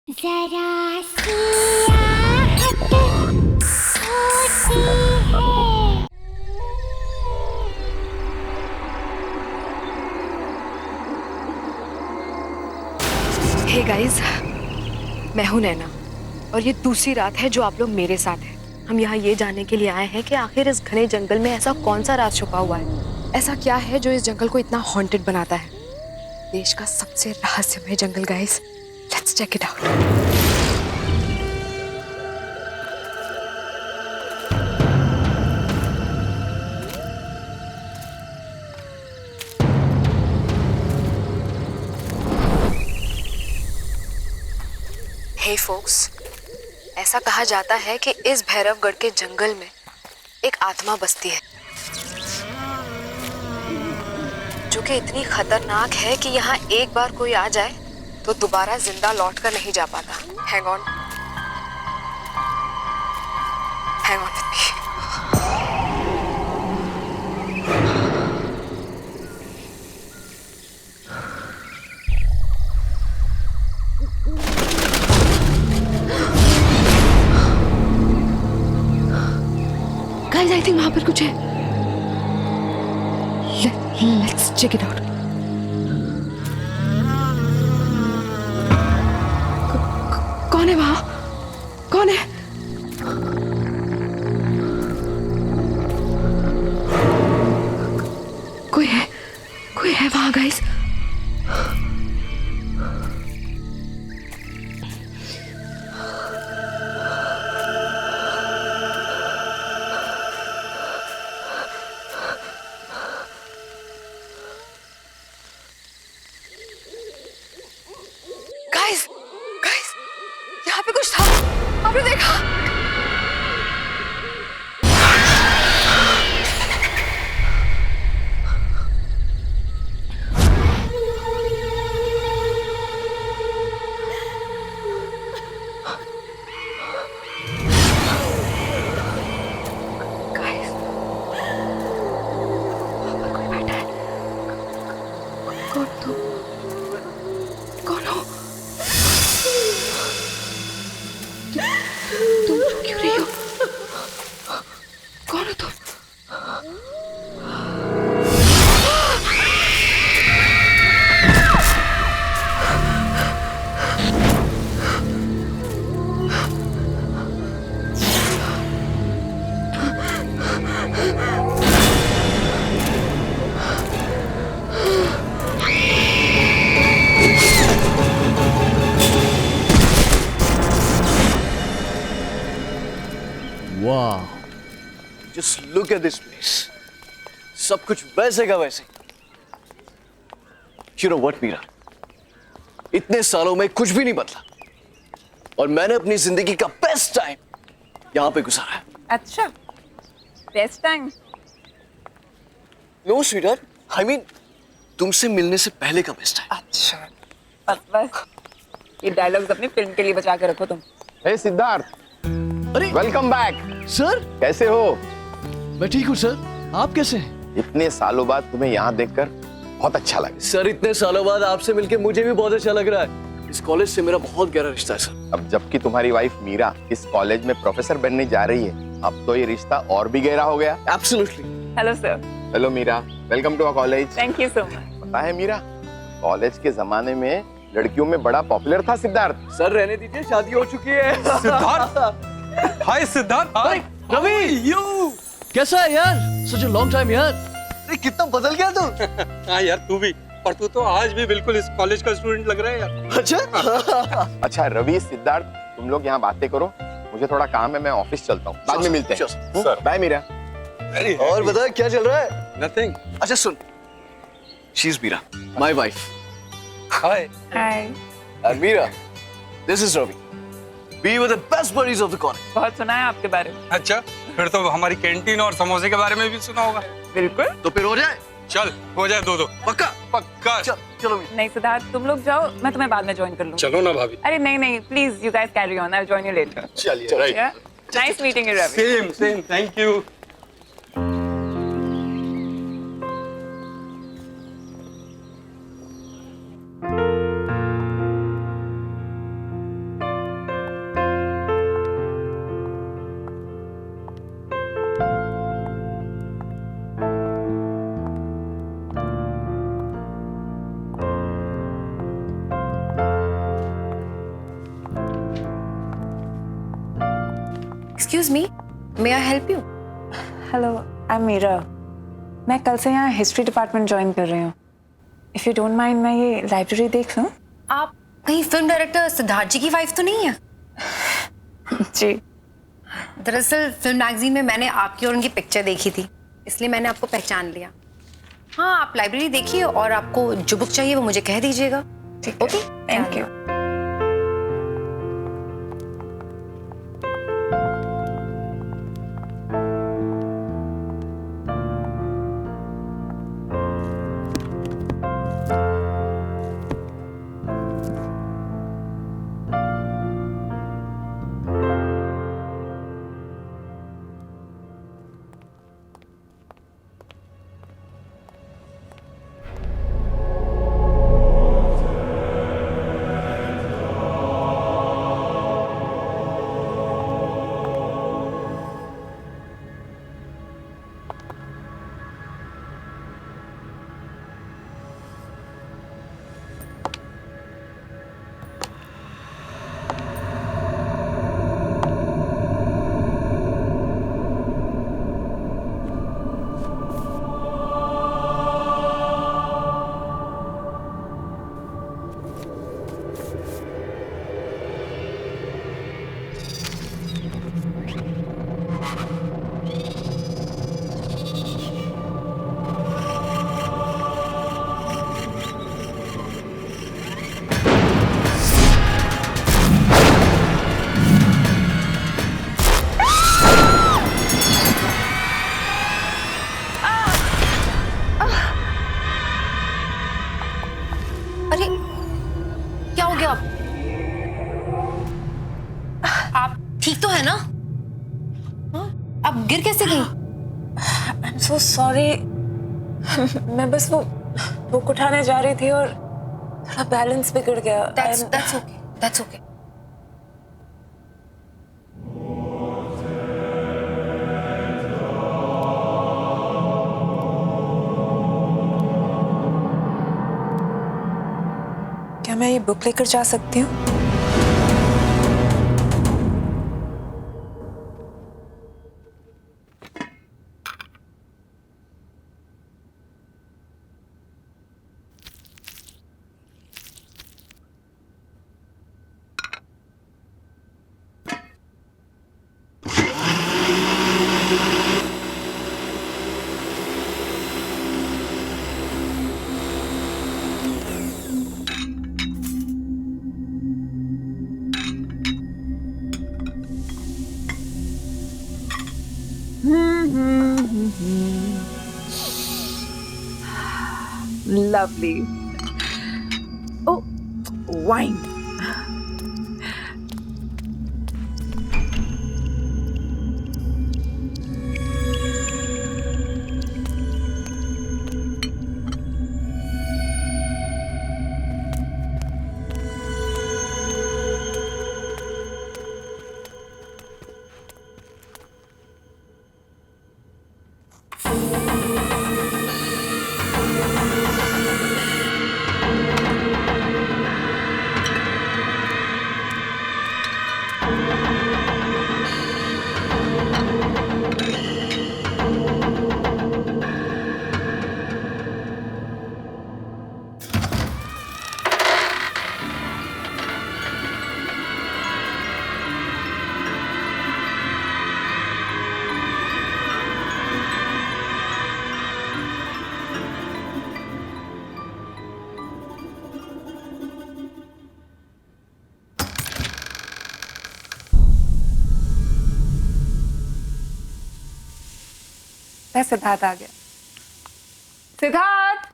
जरा सी आहट होती है। हे गाइस, मैं हूं नैना और ये दूसरी रात है जो आप लोग मेरे साथ हैं। हम यहाँ ये जानने के लिए आए हैं कि आखिर इस घने जंगल में ऐसा कौन सा राज छुपा हुआ है। ऐसा क्या है जो इस जंगल को इतना हॉन्टेड बनाता है। देश का सबसे रहस्यमय जंगल guys, let's check it out. Hey folks, ऐसा कहा जाता है कि इस भैरवगढ़ के जंगल में एक आत्मा बसती है जो कि इतनी खतरनाक है कि यहाँ एक बार कोई आ जाए तो दोबारा जिंदा लौट कर नहीं जा पाता। Hang on with me. Guys, I think वहां पर कुछ है। Let's check it out. कौन है वहां? कौन है? कोई है वहां गाइस। गाइस, यहाँ पे कुछ था। आपने देखा? गाइस, वहाँ पर कोई बैठा है। कौन तुम? कौन हो? तुम क्यों रही हो? कौन हो तुम? वाह, Just look at this place. सब कुछ वैसे का वैसे। You know what, Meera? इतने सालों में कुछ भी नहीं बदला और मैंने अपनी जिंदगी का बेस्ट टाइम यहाँ पे गुजारा है। अच्छा, best time. No, sweetheart. I mean, तुमसे मिलने से पहले का बेस्ट टाइम। अच्छा, बस ये डायलॉग्स अपनी फिल्म के लिए बचा के रखो तुम। हे सिद्धार्थ, अरे वेलकम बैक। सर, कैसे हो? मैं ठीक हूँ सर। आप कैसे हैं? इतने सालों बाद तुम्हें यहाँ देखकर बहुत अच्छा लगा। सर, इतने सालों बाद आपसे मिलके मुझे भी बहुत अच्छा लग रहा है। इस कॉलेज से मेरा बहुत गहरा रिश्ता है सर। अब जबकि तुम्हारी वाइफ मीरा इस कॉलेज में प्रोफेसर बनने जा रही है, अब तो ये रिश्ता और भी गहरा हो गया। Absolutely. Hello sir. Hello Meera, welcome to our college. Thank you so much. पता है मीरा, कॉलेज के जमाने में लड़कियों में बड़ा पॉपुलर था सिद्धार्थ। सर रहने दीजिए, शादी हो चुकी है। सिद्धार्थ। हाय सिद्धार्थ। हाय रवि, यू कैसा है यार? Such a long time यार। अरे कितना बदल गया तू। हाँ यार, तू भी, पर तू तो आज भी बिल्कुल इस कॉलेज का स्टूडेंट लग रहा है यार। अच्छा। अच्छा रवि, सिद्धार्थ, तुम लोग यहाँ बातें करो, मुझे थोड़ा काम है, मैं ऑफिस चलता हूँ, बाद में मिलते हैं। सर। बाय मीरा। और बता क्या चल रहा है? नथिंग। अच्छा सुन, she is Meera, my wife. Hi. Hi. And Meera, this is Ravi. We were the best buddies of the college. बहुत सुना है आपके बारे में। अच्छा, फिर तो हमारी कैंटीन और समोसे के बारे में भी सुना होगा। बिल्कुल। तो फिर हो जाए? चल, हो जाए दो। पक्का? पक्का। चलो मीरा। नहीं सिद्धार्थ, तुम लोग जाओ, मैं तुम्हें बाद में ज्वाइन कर लूंगी। चलो ना भाभी। अरे नहीं, please you guys carry on, I will join you later. चलिए, right. Nice meeting you Ravi. Same, thank you. Excuse me, may I help you? Hello, I am Meera. मैं कल से यहाँ हिस्ट्री डिपार्टमेंट ज्वाइन कर रही हूँ। इफ यू डोंट माइंड, मैं ये लाइब्रेरी देख लूँ? आप कहीं फिल्म डायरेक्टर सिद्धार्थ जी की वाइफ तो नहीं है? जी। दरअसल फिल्म मैगजीन में मैंने आपकी और उनकी पिक्चर देखी थी, इसलिए मैंने आपको पहचान लिया। हाँ, आप लाइब्रेरी देखिए और आपको जो बुक चाहिए वो मुझे कह दीजिएगा। ठीक है, ओके, थैंक यू। अरे क्या हो गया? आप ठीक तो है ना? हाँ? आप गिर कैसे गई? I am so sorry. मैं बस वो बुक उठाने जा रही थी और थोड़ा बैलेंस बिगड़ गया। That's okay. That's okay. क्या मैं ये बुक लेकर जा सकती हूँ? Lovely. Oh, wine. सिद्धार्थ आ गया। सिद्धार्थ!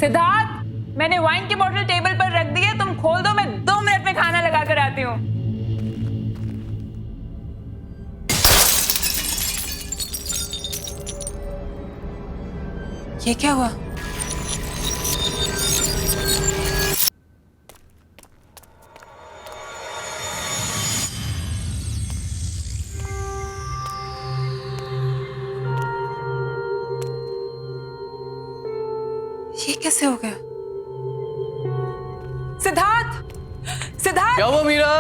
सिद्धार्थ, मैंने वाइन की बोतल टेबल पर रख दी है, तुम खोल दो, मैं 2 मिनट में खाना लगा कर आती हूँ। ये क्या हुआ? ये कैसे हो गया? सिद्धार्थ, सिद्धार्थ! क्या हुआ Meera?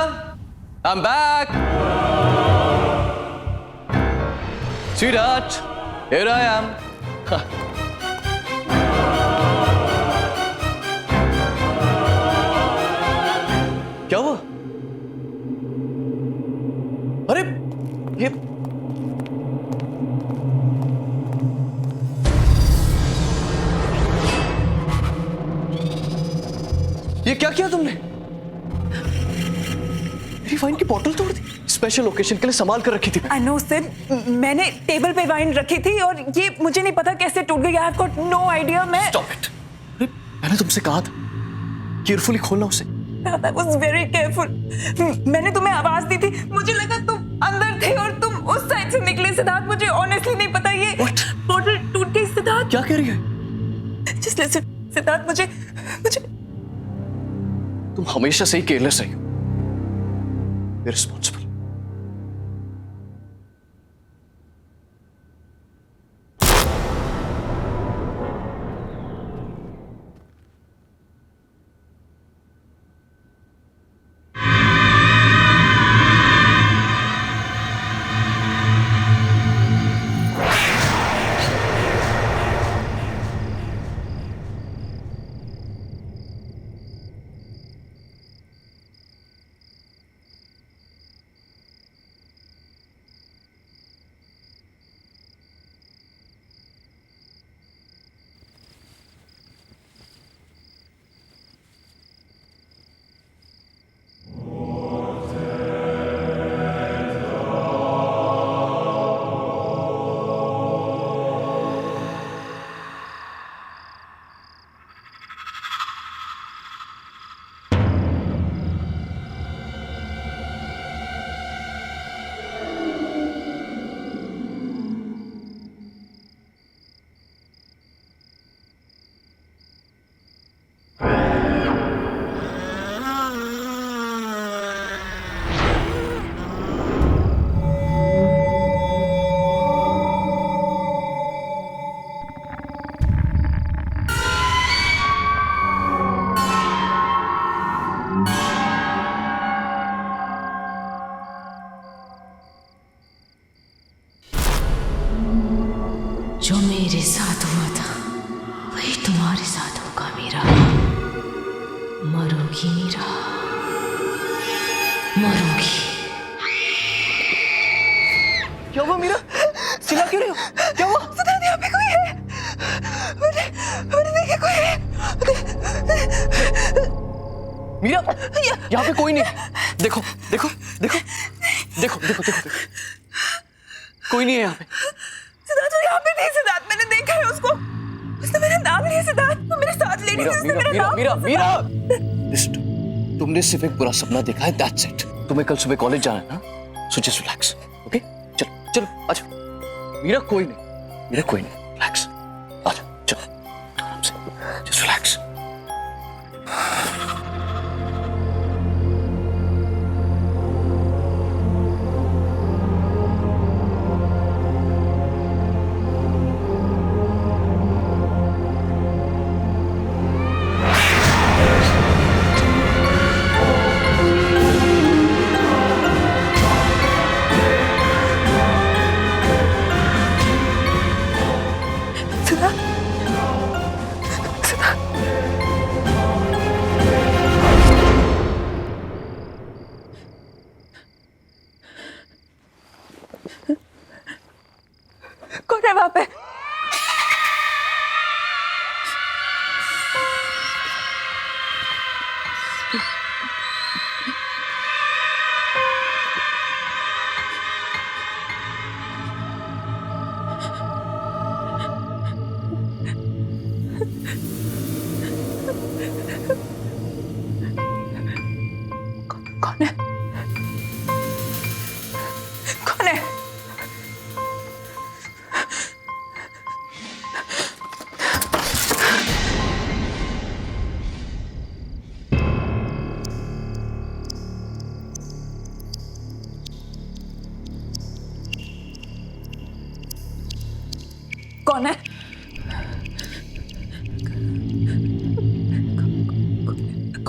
I am back. Sweetheart, here I am. क्या हुआ? अरे ये क्या किया तुमने? मेरी वाइन की बोतल तोड़ दी। स्पेशल ओकेजन के लिए संभाल कर रखी थी। I know सिड, मैंने टेबल पे वाइन रखी थी और ये मुझे नहीं पता कैसे टूट गई। I've got no idea। मैं Stop it. अरे मैंने तुमसे कहा था केयरफुली खोलना उसे। I was very careful। मैंने तुम्हें आवाज दी थी, मुझे लगा तुम अंदर थे और तुम उस साइड से निकले। सिद्धार्थ, मुझे ऑनेस्टली नहीं पता ये बोतल टूट गई। सिद्धार्थ, क्या कह रही है? Just listen, सिद्धार्थ, मुझे तुम हमेशा से ही केयरलेस रही हो, इररिस्पॉन्सिबल। जो मेरे साथ हुआ था वही तुम्हारे साथ होगा मीरा। मरोगी मीरा, मरोगी। क्या हुआ मीरा? चिल्ला क्यों रही हो? क्या हुआ? सिद्धार्थ, यहाँ पे कोई है। मैंने देखा कोई है। मीरा, यहाँ पे कोई नहीं। देखो देखो देखो देखो देखो देखो कोई नहीं है यहाँ पे। सिद्धार्थ, वो यहाँ पे थी। सिद्धार्थ, मैंने देखा है उसको। उसने मेरा नाम लिया। सिद्धार्थ, वो मेरे साथ लेडी थी। उसने मेरा नाम मीरा लिस्ट, तुमने सिर्फ एक बुरा सपना देखा है, दैट्स इट। तुम्हें कल सुबह कॉलेज जाना है ना, सो जस्ट रिलैक्स, ओके? चलो चलो आजा। मीरा कोई नहीं, रिलैक्स, आजा चलो आराम से, जस्ट रिलैक्स। कौन है वहां पे? कौन है? कौन है? कौन है?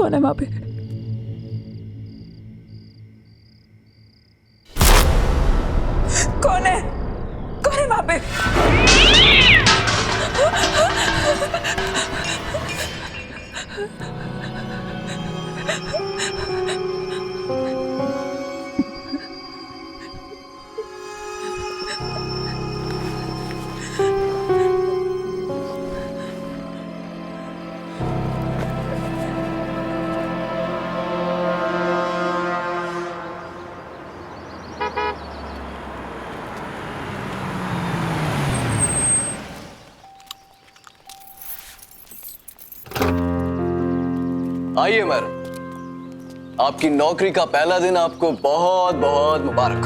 कौन है वहां पे? कौन है? कौन है वहां पे? आइए मैडम, आपकी नौकरी का पहला दिन आपको बहुत बहुत मुबारक।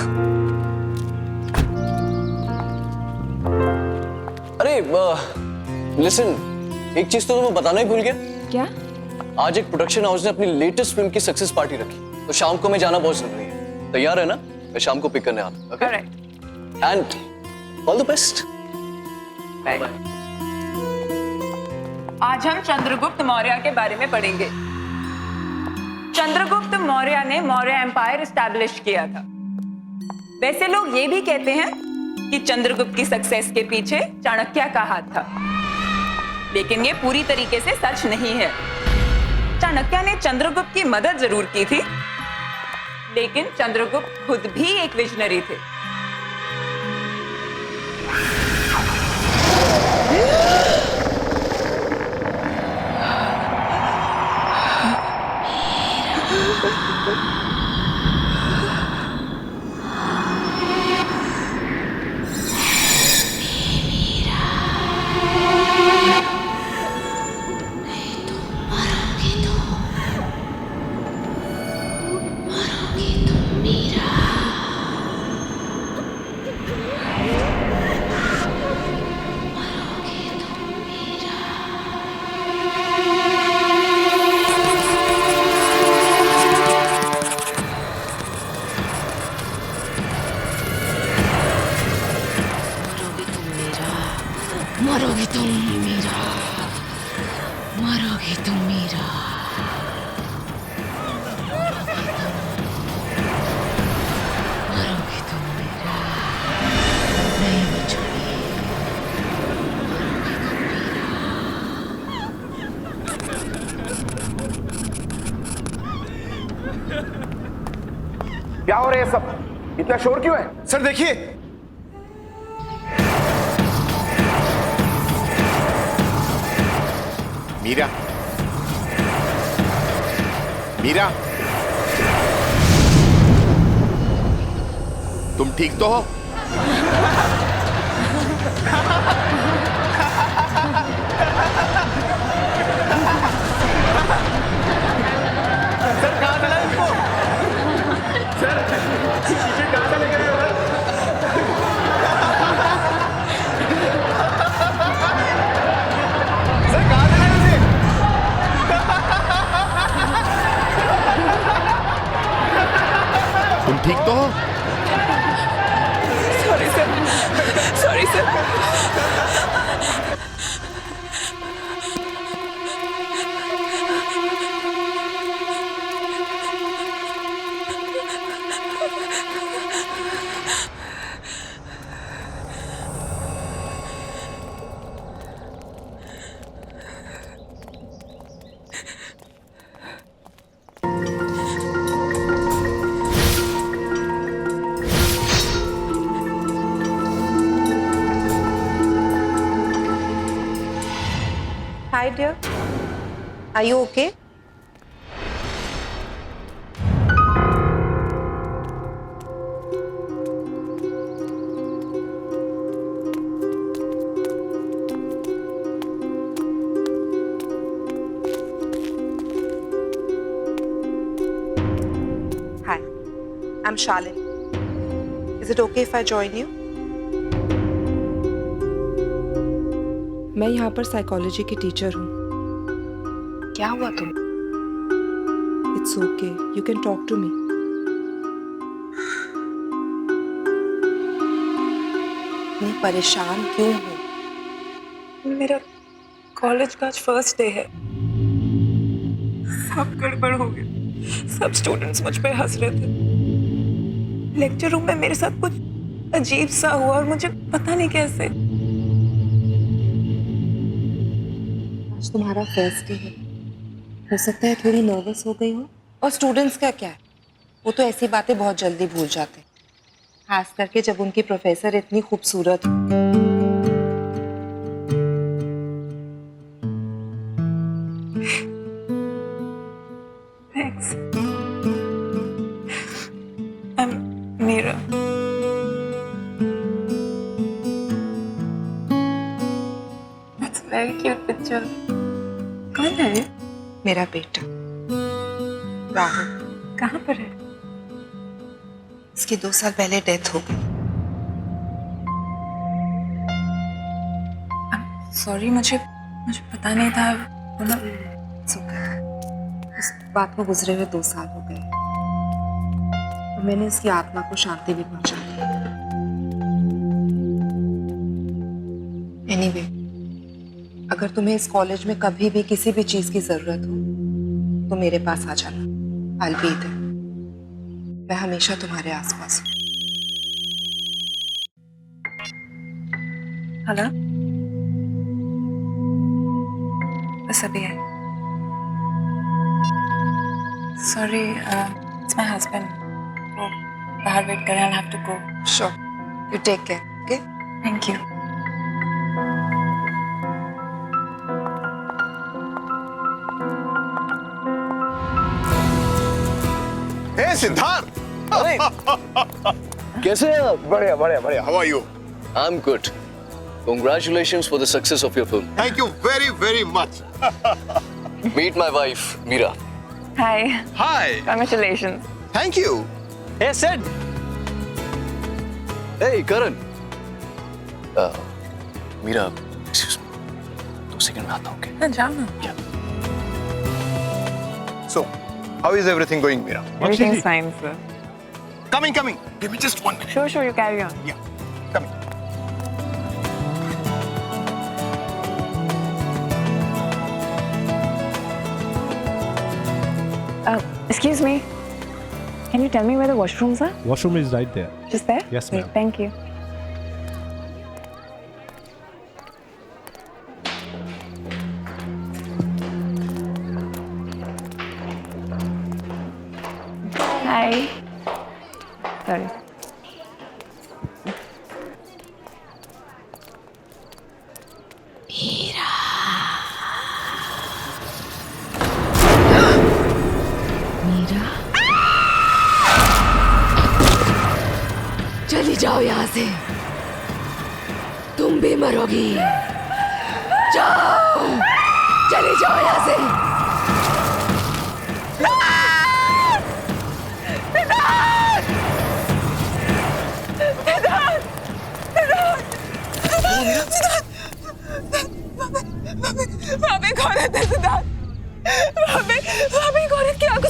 अरे लिसन, एक चीज तो मैं बताना ही भूल गया। क्या? आज एक प्रोडक्शन हाउस ने अपनी लेटेस्ट फिल्म की सक्सेस पार्टी रखी, तो शाम को मैं जाना बहुत जरूरी है। तैयार है ना? मैं शाम को पिक करने आता हूं। Okay? And all the best. आज हम चंद्रगुप्त मौर्य के बारे में पढ़ेंगे। चंद्रगुप्त मौर्य ने मौर्य एम्पायर एस्टैब्लिश किया था। वैसे लोग ये भी कहते हैं कि चंद्रगुप्त की सक्सेस के पीछे चाणक्य का हाथ था, लेकिन ये पूरी तरीके से सच नहीं है। चाणक्य ने चंद्रगुप्त की मदद जरूर की थी, लेकिन चंद्रगुप्त खुद भी एक विजनरी थे। मरोगी तुम मीरा, मरोगी तुम मीरा, मरोगी तुम मीरा, नहीं बचोगी, क्या हो रहा है सब? इतना शोर क्यों है? सर देखिए, मीरा, मीरा, तुम ठीक तो हो? सर कहाँ चला इसको? सर शीशे कहाँ से लेकर आए हो? सर कहाँ चला इसे? तुम ठीक तो हो? Sorry sir, sorry sir. Hi dear, are you okay? Hi, I'm Shalin. Is it okay if I join you? मैं यहाँ पर साइकोलॉजी की टीचर हूँ। क्या हुआ तुम? It's okay. You can talk to me. मैं परेशान क्यों हूँ? मेरा कॉलेज का आज फर्स्ट डे है। सब गड़बड़ हो गया। सब स्टूडेंट्स मुझ पे हंस रहे थे। लेक्चर रूम में मेरे साथ कुछ अजीब सा हुआ और मुझे पता नहीं कैसे। आज तुम्हारा फर्स्ट डे है, हो सकता है थोड़ी नर्वस हो गई हो। और स्टूडेंट्स का क्या है, वो तो ऐसी बातें बहुत जल्दी भूल जाते, खास करके जब उनकी प्रोफेसर इतनी खूबसूरत हो। Thanks. I'm Meera. That's a very cute picture. कौन है ये? मेरा बेटा राहुल। कहाँ पर है? इसकी 2 साल पहले डेथ हो गई। सॉरी, मुझे पता नहीं था। इस बात को गुजरे हुए 2 साल हो गए और मैंने इसकी आत्मा को शांति भी पहुंचाई। एनीवे, अगर तुम्हें इस कॉलेज में कभी भी किसी भी चीज की जरूरत हो तो मेरे पास आ जाना। I'll be there. मैं हमेशा तुम्हारे आसपास हूँ। हेलो, बस अभी है। Sorry, it's my husband. वो बाहर वेट कर रहे हैं। I have to go. Sure. You take care. Okay? Thank you. Hey Siddharth, कैसे हैं आप? बढ़िया बढ़िया बढ़िया। How are you? I'm good. Congratulations for the success of your film. Thank you very very much. Meet my wife, Meera. Hi, hi. Congratulations. Thank you. Hey, Sid. Hey, Karan. Meera, excuse me. 2 second में आता हूँ, okay? हाँ, जाओ ना। So, how is everything going, Meera? Everything's fine, sir. Coming. Give me just 1 minute. Sure, you carry on. Yeah, coming. Excuse me. Can you tell me where the washrooms are? Washroom is right there. Just there? Yes, Great, ma'am. thank you. Hi. Sorry. Meera, चली जाओ यहाँ से, तुम भी मरोगी। जाओ, चली जाओ यहाँ से। वहाँ पे एक औरत है सिद्धार्थ। वहाँ पे एक औरत की आंखों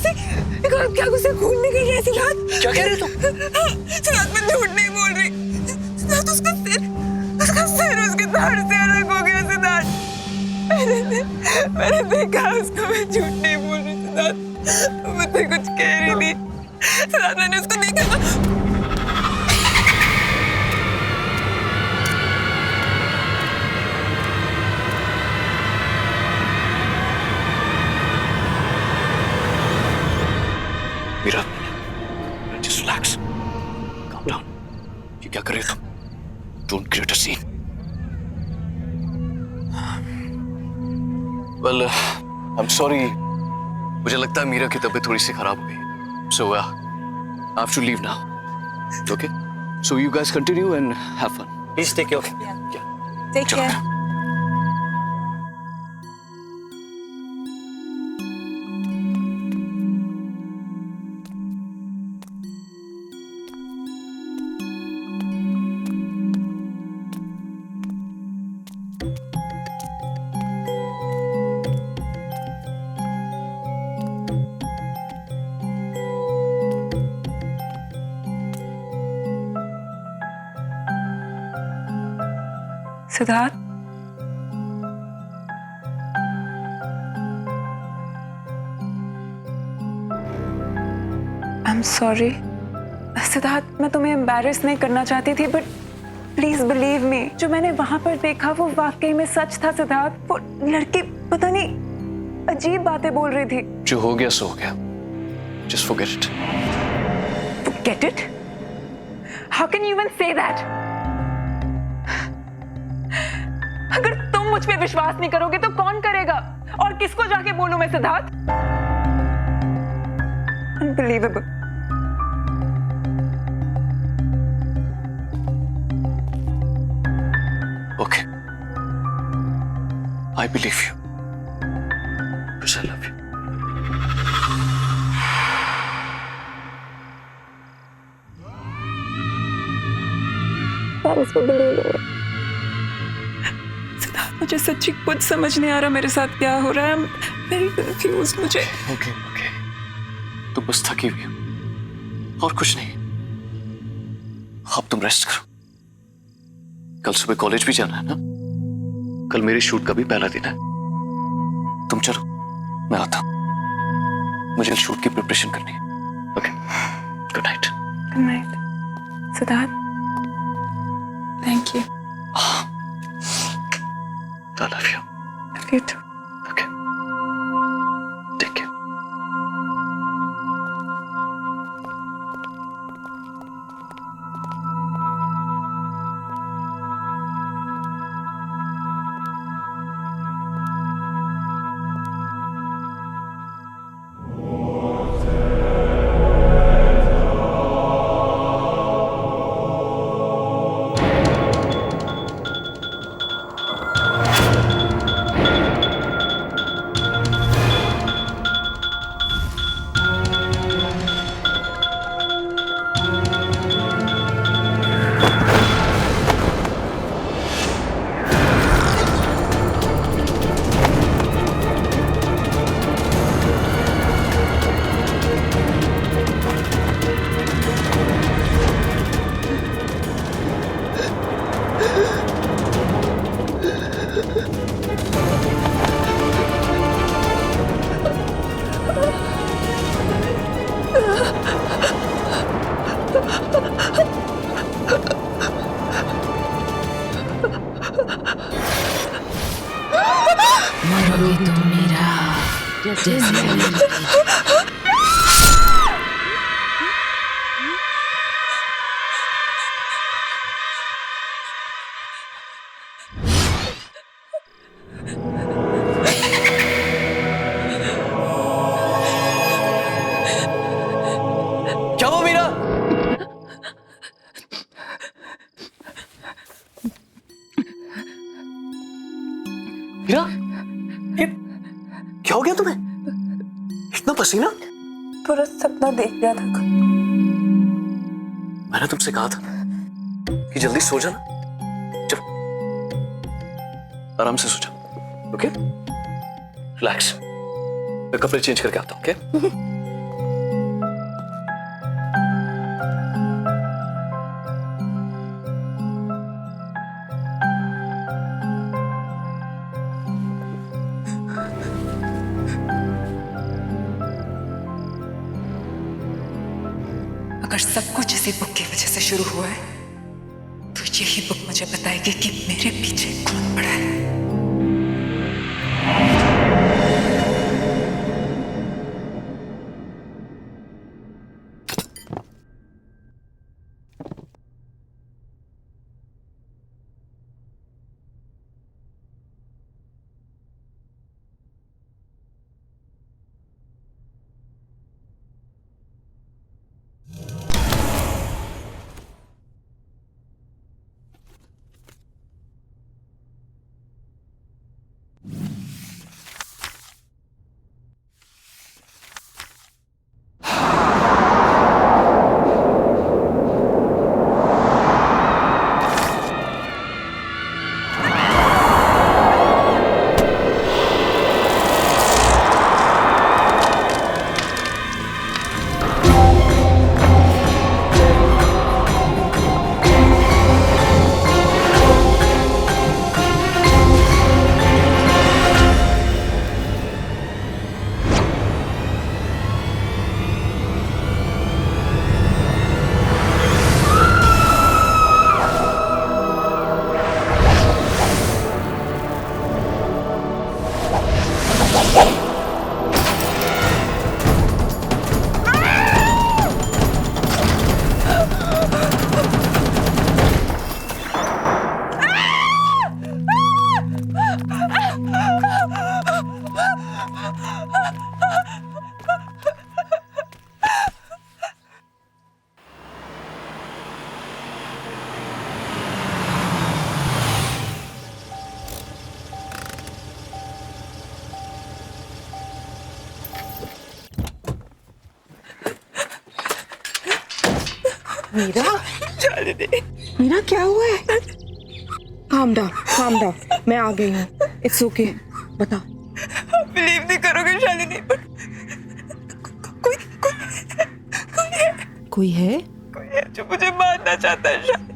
से खून निकल रहा है सिद्धार्थ। क्या कह रहे तुम? सिद्धार्थ, मैं झूठ नहीं बोल रही। सिद्धार्थ, उसका सिर उसके धड़ से अलग हो गया सिद्धार्थ। मैंने देखा उसको। मैं झूठ नहीं बोल रही सिद्धार्थ। मैं तो कुछ कह रही थी सिद्धार्थ। मैंने उसको देखा। Meera, just relax. Calm down. ये क्या कर रहे हो तुम? Don't create a scene. Well, I'm sorry. मुझे लगता है मीरा की तबीयत थोड़ी सी खराब हो गई. So, I have to leave now. Okay? So you guys continue and have fun. Please take care. Yeah. Take चलो. care. सिद्धार्थ, सॉरी सिद्धार्थ, मैं तुम्हें एम्बैरेस नहीं करना चाहती थी, बट प्लीज बिलीव मी, जो मैंने वहां पर देखा वो वाकई में सच था सिद्धार्थ। वो लड़की पता नहीं अजीब बातें बोल रही थी। जो हो गया सो हो गया, just forget it. Forget it? How can you even say that? अगर तुम मुझ पे विश्वास नहीं करोगे तो कौन करेगा? और किसको जाके बोलूं मैं Siddharth? Unbelievable. Okay. I believe you. Because I love you. Siddharth, मुझे सच्ची कुछ समझ नहीं आ रहा मेरे साथ क्या हो रहा है। I'm very confused। मुझे Okay. तो बस थकी हुई हो और कुछ नहीं। अब तुम रेस्ट करो, कल सुबह कॉलेज भी जाना है ना। कल मेरे शूट का भी पहला दिन है। तुम चलो, मैं आता हूं, मुझे शूट की प्रिपरेशन करनी है। Okay, good night. Good night, Siddharth. Thank you. I love you. Love you too. Okay. Take care. मरोगे तुम मीरा, जैसे क्या हुआ मीरा? मीरा, ये क्या हो गया तुम्हें? इतना पसीना? पूरा सपना देख लिया था। मैंने तुमसे कहा था कि जल्दी सो जाना। चलो, आराम से सो जाओ। Okay, relax. मैं कपड़े चेंज करके आता हूँ। ओके? अगर सब कुछ इसी बुक की वजह से शुरू हुआ है तो यही बुक मुझे बताएगी कि मेरे पीछे कौन पड़ा है। मीरा, मीरा क्या हुआ है? काम डाउन, मैं आ गई हूँ। इट्स ओके, बता। बिलीव नहीं करोगे शालिनी, पर कोई है? कोई है जो मुझे मारना चाहता है शालिनी।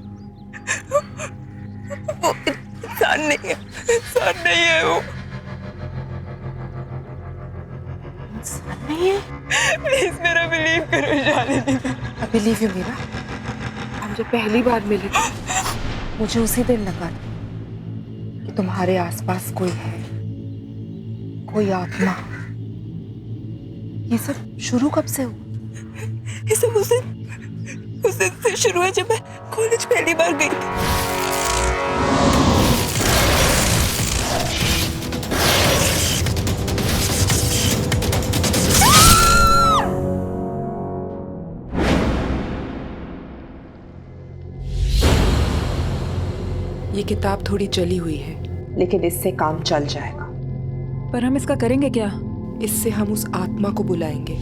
वो इंसान नहीं है वो। इंसान नहीं है? प्लीज मेरा बिलीव करो Shalini. I believe you Meera. हम जब पहली बार मिले थे, मुझे उसी दिन लगा कि तुम्हारे आसपास कोई है, कोई आत्मा। ये सब शुरू कब से हुआ? ये सब उस दिन से शुरू हुआ जब मैं कॉलेज पहली बार गई थी। ये किताब थोड़ी जली हुई है, लेकिन इससे काम चल जाएगा। पर हम इसका करेंगे क्या? इससे हम उस आत्मा को बुलाएंगे,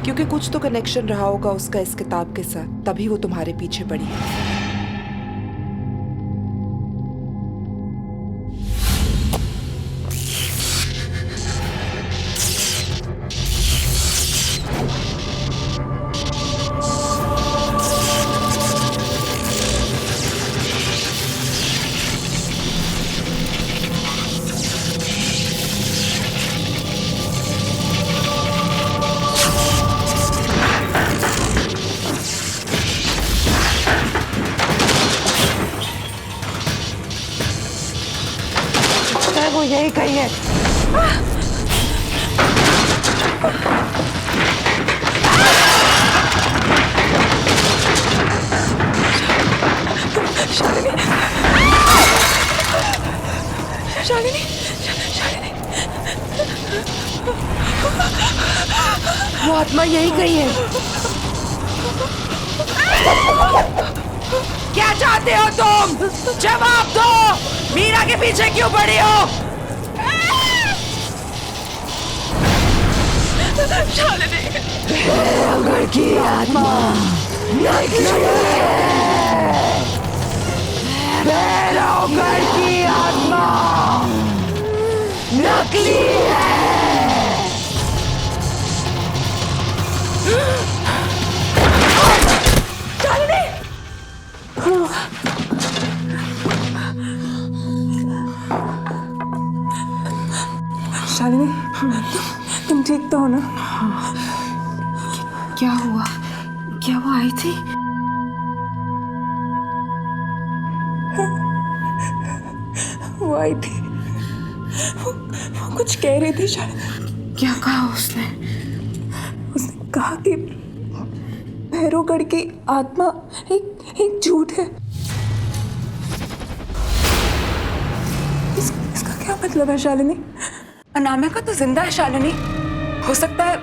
क्योंकि कुछ तो कनेक्शन रहा होगा उसका इस किताब के साथ, तभी वो तुम्हारे पीछे पड़ी है। वो यही कही है। शालिनी, वो आत्मा यही कही है। क्या चाहते हो तुम? जवाब दो। मीरा के पीछे क्यों पड़ी हो? घर की आत्मा घर की आत्मा नकली है। शालिनी, तुम ठीक तो हो ना? क्या हुआ? क्या वो आई थी? वो आई थी, वो कुछ कह रही थी शालिनी। क्या कहा उसने? उसने कहा कि भैरवगढ़ की आत्मा एक झूठ है। इसका क्या मतलब है शालिनी? अनामिका तो जिंदा है शालिनी। हो सकता है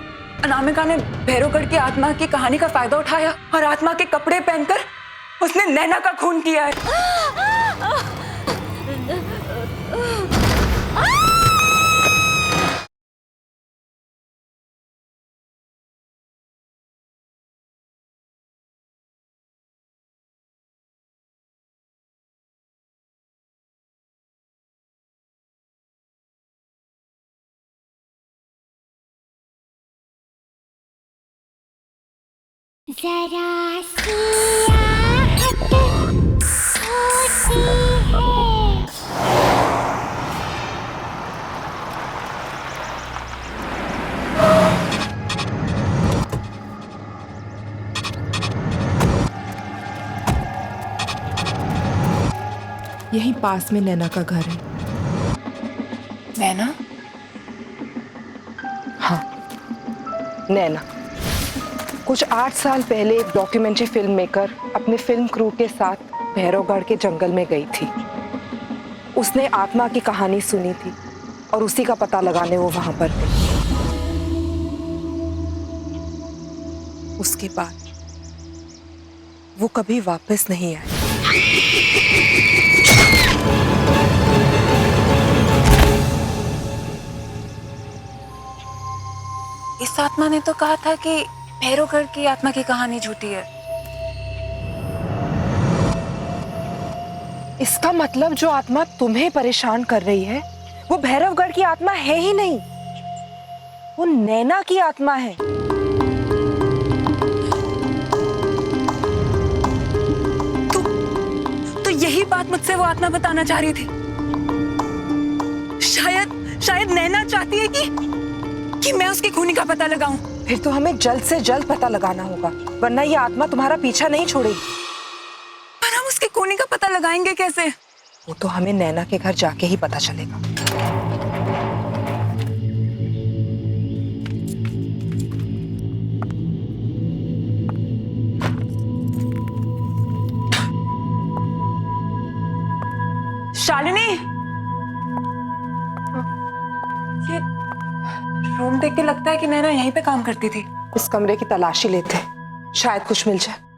अनामिका ने भैरवगढ़ की आत्मा की कहानी का फायदा उठाया और आत्मा के कपड़े पहनकर उसने नैना का खून किया है। जरा सी आहट होती है। यहीं पास में नैना का घर है। नैना? हाँ, नैना। कुछ 8 साल पहले एक डॉक्यूमेंट्री फिल्म मेकर अपने फिल्म क्रू के साथ भैरवगढ़ के जंगल में गई थी। उसने आत्मा की कहानी सुनी थी और उसी का पता लगाने वो वहां पर गई। उसके बाद वो कभी वापस नहीं आई। इस आत्मा ने तो कहा था कि भैरवगढ़ की आत्मा की कहानी झूठी है। इसका मतलब जो आत्मा तुम्हें परेशान कर रही है वो भैरवगढ़ की आत्मा है ही नहीं, वो नैना की आत्मा है। तो यही बात मुझसे वो आत्मा बताना चाह रही थी। शायद नैना चाहती है कि मैं उसकी खूनी का पता लगाऊं। फिर तो हमें जल्द से जल्द पता लगाना होगा, वरना ये आत्मा तुम्हारा पीछा नहीं छोड़ेगी। पर हम उसकी खूनी का पता लगाएंगे कैसे? वो तो हमें नैना के घर जाके ही पता चलेगा। शालिनी, ये रूम देख के लगता है कि नैना यहीं पे काम करती थी। इस कमरे की तलाशी लेते हैं, शायद कुछ मिल जाए।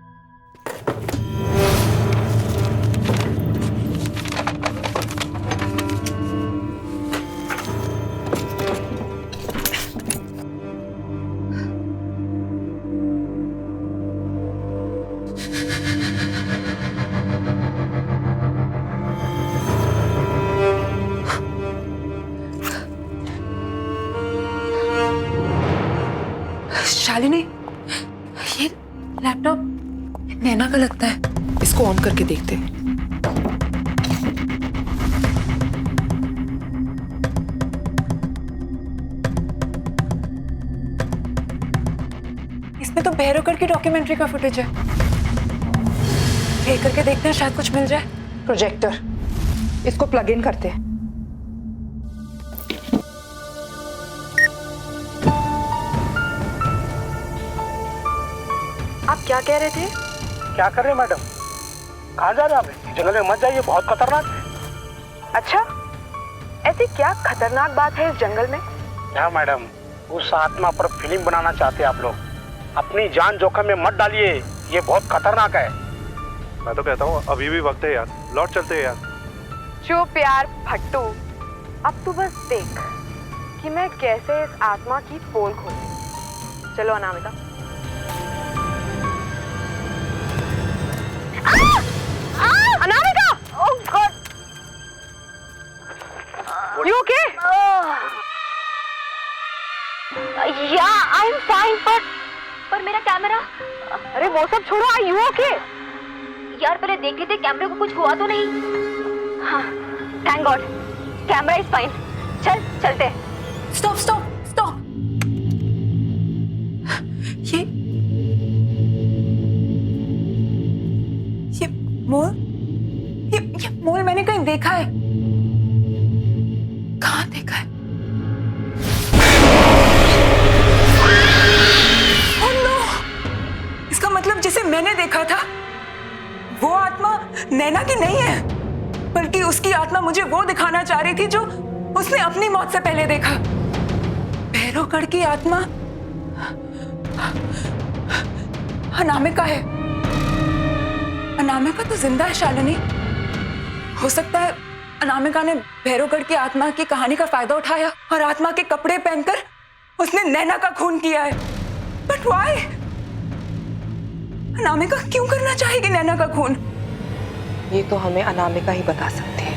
शालिनी, ये लैपटॉप नैना का लगता है। इसको ऑन करके देखते हैं। इसमें तो भैरवगढ़ की डॉक्यूमेंट्री का फुटेज है। प्ले करके देखते हैं, शायद कुछ मिल जाए। प्रोजेक्टर, इसको प्लग इन करते हैं। आप क्या कह रहे थे? क्या कर रहे हैं मैडम? कहाँ जा रहे हैं आप? जंगल में मत जाइए, बहुत खतरनाक है। अच्छा, ऐसी क्या खतरनाक बात है इस जंगल में? क्या मैडम, उस आत्मा पर फिल्म बनाना चाहते हैं आप लोग। अपनी जान जोखिम में मत डालिए, ये बहुत खतरनाक है। मैं तो कहता हूँ अभी भी वक्त है यार, लौट चलते हैं यार। चुप यार फट्टू, अब तू बस देख कि मैं कैसे इस आत्मा की पोल खोलूं। चलो Anamika. Anamika! Oh God! You okay? Yeah, I'm fine, पर मेरा कैमरा। अरे वो सब छोड़ो, Are you okay? यार पहले देख लेते कैमरे को कुछ हुआ तो नहीं। हाँ, thank God, camera is fine. चलते। Stop stop stop. ये मोल, ये मोल मैंने कहीं देखा है। कहाँ देखा है? Oh no! इसका मतलब जिसे मैंने देखा था वो आत्मा नैना की नहीं है, बल्कि उसकी आत्मा मुझे वो दिखाना चाह रही थी जो उसने अपनी मौत से पहले देखा। भैरवगढ़ की आत्मा अनामिका है। अनामिका तो जिंदा है शालिनी। हो सकता है अनामिका ने भैरवगढ़ की आत्मा की कहानी का फायदा उठाया और आत्मा के कपड़े पहनकर उसने नैना का खून किया है। But why? अनामिका क्यों करना चाहेगी नैना का खून? ये तो हमें अनामिका ही बता सकती है।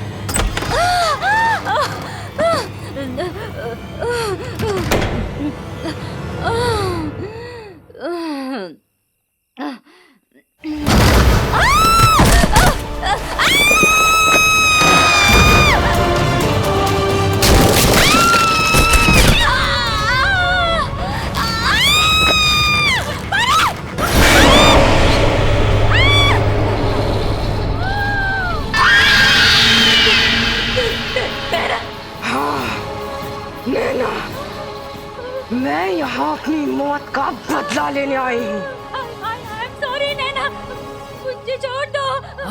मैं यहाँ अपनी मौत का बदला लेने आई हूँ। सॉरी नैना, मुझे छोड़ दो।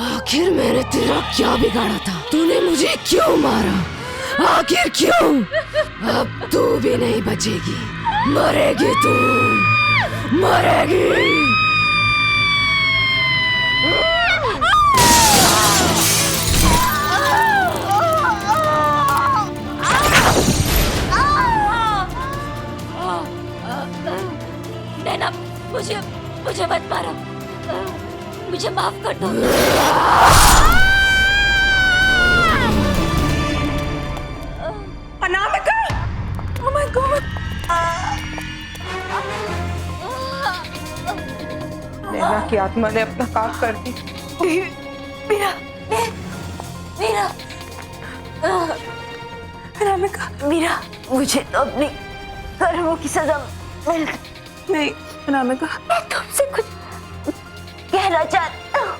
आखिर मैंने तेरा क्या बिगाड़ा था? तूने मुझे क्यों मारा? आखिर क्यों? अब तू भी नहीं बचेगी, मरेगी तू, मरेगी। नैना मुझे माफ कर दो। अनामिका! Oh my God! नैना की आत्मा ने अपना काम कर दी। मीरा, मीरा, अनामिका! मीरा, मुझे तो अपने कर्मों की सजा मिल गई। नहीं, अनामिका। मैं तुमसे कुछ कहना चाहती हूँ।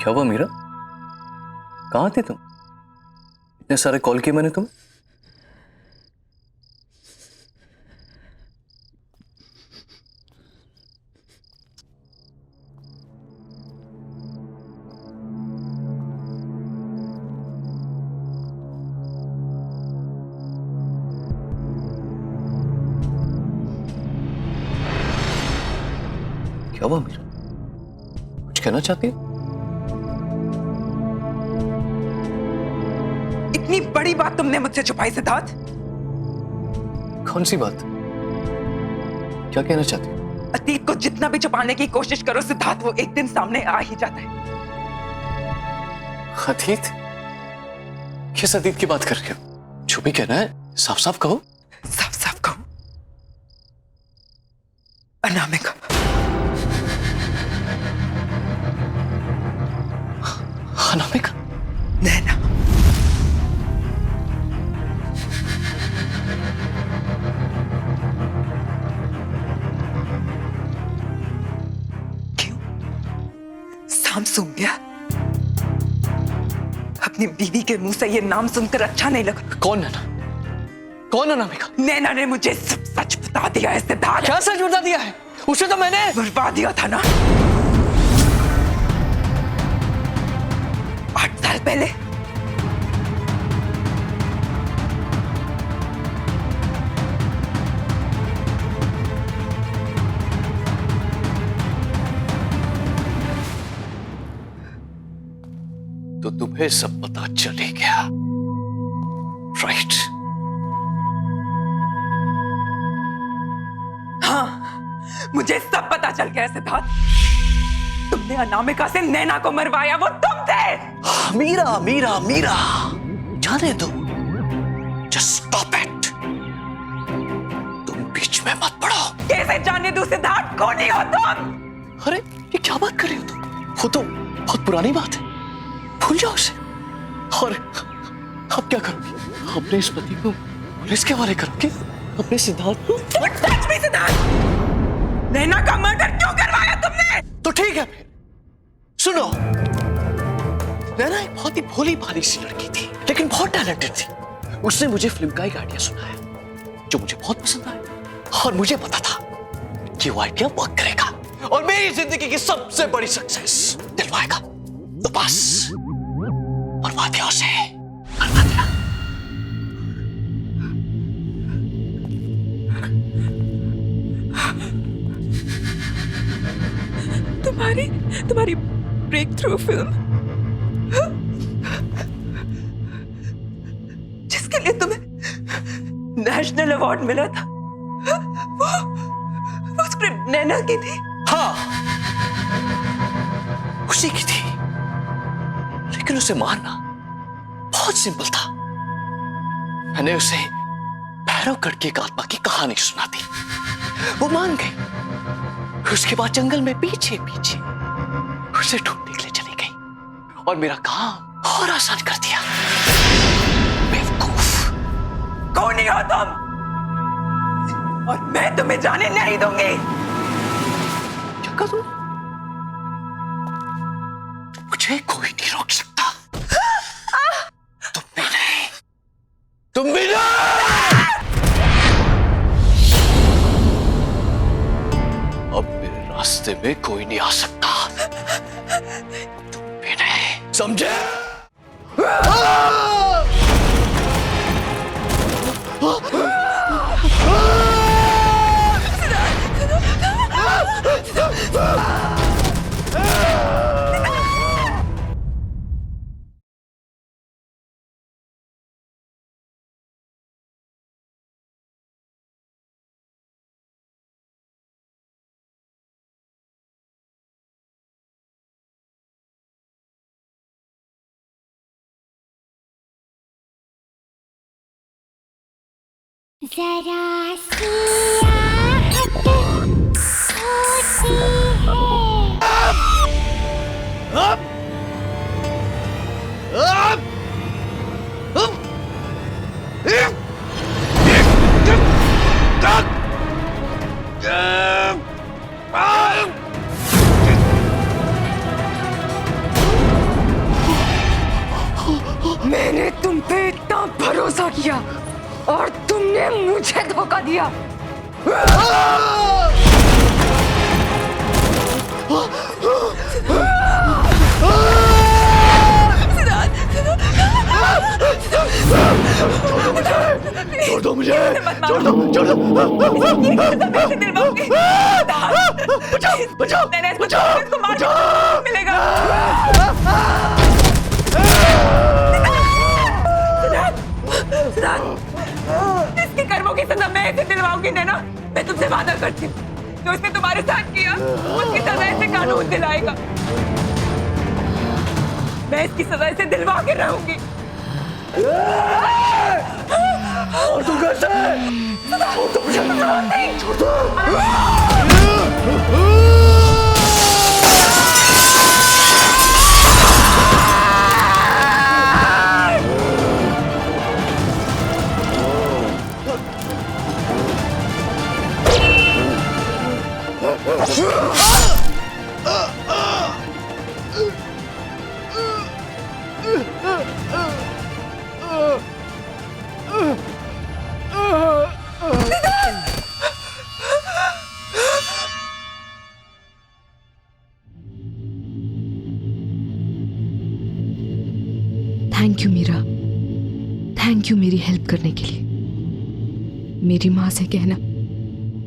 क्या हुआ मीरा? कहाँ थे तुम? इतने सारे कॉल किए मैंने तुम्हें। क्या हुआ मीरा? कुछ कहना चाहती है? इतनी बड़ी बात तुमने मुझसे छुपाई सिद्धार्थ? कौन सी बात? क्या कहना चाहती हो? अतीत को जितना भी छुपाने की कोशिश करो सिद्धार्थ, वो एक दिन सामने आ ही जाता है। अतीत? किस अतीत की बात कर रहे हो? जो भी कहना है साफ साफ कहो। साफ साफ कहो। अनामिका। अनामिका? नैना। नाम सुन गया? अपनी बीवी के मुंह से ये नाम सुनकर अच्छा नहीं लगा। कौन नैना? कौन अनामिका? नैना ने मुझे सब सच बता दिया है सिद्धार्थ। क्या सच बता दिया है? उसे तो मैंने बुलवा दिया था ना 8 साल पहले। तो तुम्हें सब पता चले गया, राइट? हाँ, मुझे सब पता चल गया सिद्धार्थ। तुमने अनामिका से नैना को मरवाया, वो तुम थे। मीरा मीरा मीरा, जाने दो। Just stop it. तुम बीच में मत पड़ो। कैसे जाने दो सिद्धार्थ? कौन ही हो तुम? अरे ये क्या बात कर रही हो तुम? वो तो बहुत पुरानी बात है, भूल जाओ उसे। और अब क्या करोगी? अपने इस पति को पुलिस के हवाले करोगे? अपने सिद्धार्थ को? Touch me, Siddharth! नैना का मर्डर क्यों करवाया तुमने? तो ठीक है फिर सुनो। नैना एक बहुत ही भोली भाली सी लड़की थी, लेकिन बहुत टैलेंटेड थी। उसने मुझे फिल्म का एक आइडिया सुनाया जो मुझे बहुत पसंद आया, और मुझे पता था कि वो आइडिया वर्क करेगा और मेरी जिंदगी की सबसे बड़ी सक्सेस दिलवाएगा। तो बस मरवा दिया उसे, मरवा दिया। तुम्हारी ब्रेक थ्रू फिल्म, जिसके लिए तुम्हें नेशनल अवार्ड मिला था, वो स्क्रिप्ट नैना की थी। हाँ, उसी की थी, लेकिन उसे मारना बहुत सिंपल था। मैंने उसे भैरवगढ़ की एक आत्मा की कहानी सुना दी, वो मान गई। उसके बाद जंगल में पीछे पीछे उसे ढूंढने के लिए चली गई और मेरा काम और आसान कर दिया। बेवकूफ। कौन ही हो तुम? और मैं तुम्हें जाने नहीं दूंगी। क्या कहा तुमने? मुझे कोई नहीं रोक सकता। तुम भी नहीं, तुम भी नहीं। अब मेरे रास्ते में कोई नहीं आ सकता। तुम भी नहीं, समझे? जरा सी आहट होती मैंने तुम पे इतना भरोसा किया और तुमने मुझे धोखा दिया। छोड़ दो मुझे, छोड़ दो, छोड़ दो। बचाओ, बचाओ, बचाओ, बचाओ। मिलेगा। इसके कर्मों की सजा मैं इसे दिलवाऊंगी नैना। मैं तुमसे वादा करती हूँ, जो इसने तुम्हारे साथ किया उसकी सजा इसे कानून दिलाएगा। मैं इसकी सजा इसे दिलवा के रहूंगी। और तू कैसे? छोड़ दो मुझे, छोड़ दो। Thank you Meera, thank you मेरी हेल्प करने के लिए। मेरी माँ से कहना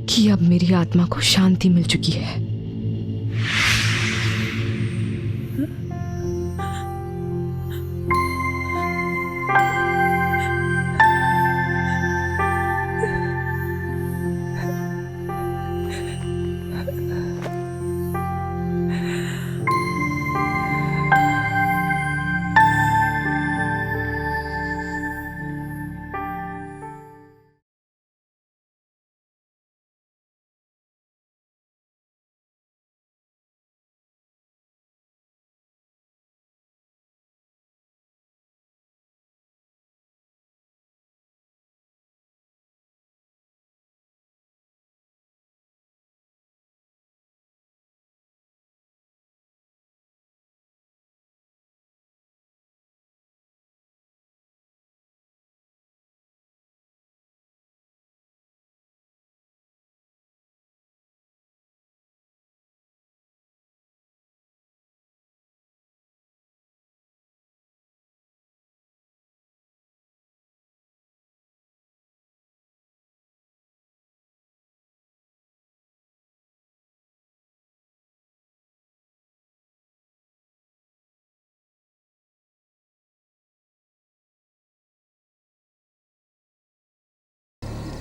कि अब मेरी आत्मा को शांति मिल चुकी है।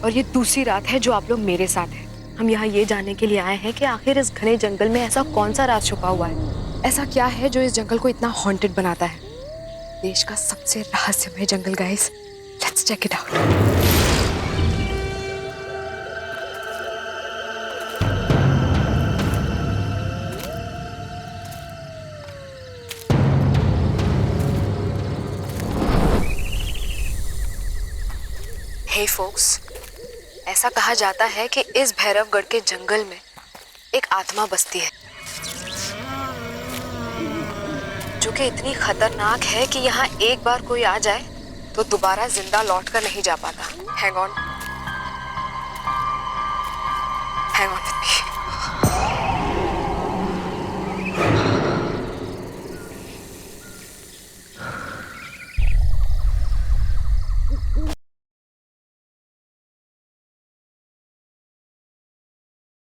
और ये दूसरी रात है जो आप लोग मेरे साथ हैं। हम यहाँ ये जानने के लिए आए हैं कि आखिर इस घने जंगल में ऐसा कौन सा राज छुपा हुआ है। ऐसा क्या है जो इस जंगल को इतना हॉन्टेड बनाता है। देश का सबसे रहस्यमय जंगल guys, let's check it out. Hey folks, ऐसा कहा जाता है कि इस भैरवगढ़ के जंगल में एक आत्मा बसती है जो कि इतनी खतरनाक है कि यहाँ एक बार कोई आ जाए तो दोबारा जिंदा लौट कर नहीं जा पाता। Hang on.